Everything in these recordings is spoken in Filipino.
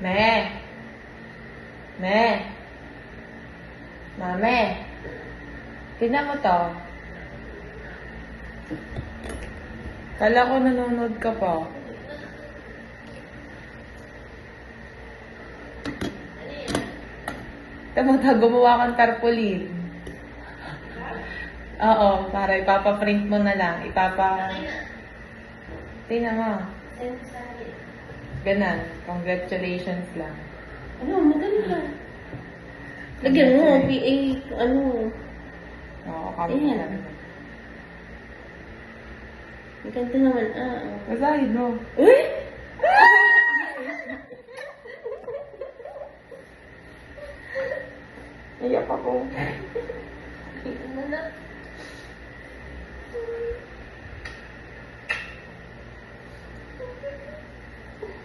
Me. Me. Mame. Tingnan mo to. Kala ko nanonood ka pa. Gumawa kang tarpaulin. Oo, para ipapaprint mo na lang. Tingnan mo. Ganon. Congratulations lang. Ano, maganda. Lagyan mo, PA, ano. Oo, kami Ayan. lang. Maganda naman, Basahin mo. Uy! Iyak ako.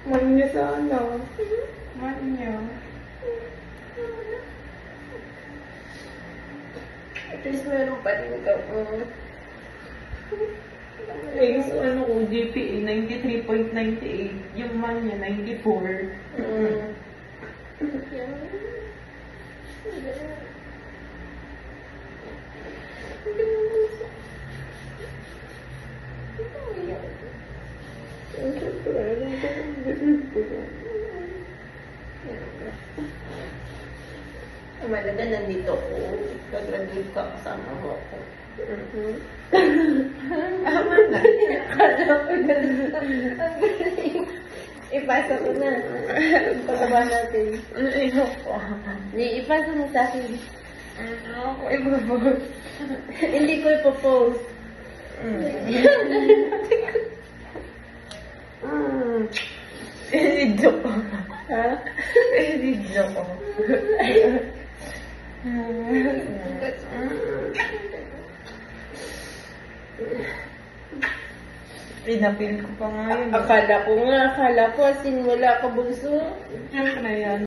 Manya sana. Manya. At least meron pa rin ikaw. Eh, so ano ko, GPA 93.98. Yung manya, 94. Malaga, nandito ko. Pag-graduate ka, kasama mo ako. Tama na. Kala ko ganun. Ang galing. Ipasa ko na. Pagkaba natin. Ipasa mo sa akin. Ako, ibabag. Hindi ko ipopost. Video ko. Ha? Video ko. Pinapil ko pa nga yun. Akala ko, asin wala ka bunso. Siyempre yan.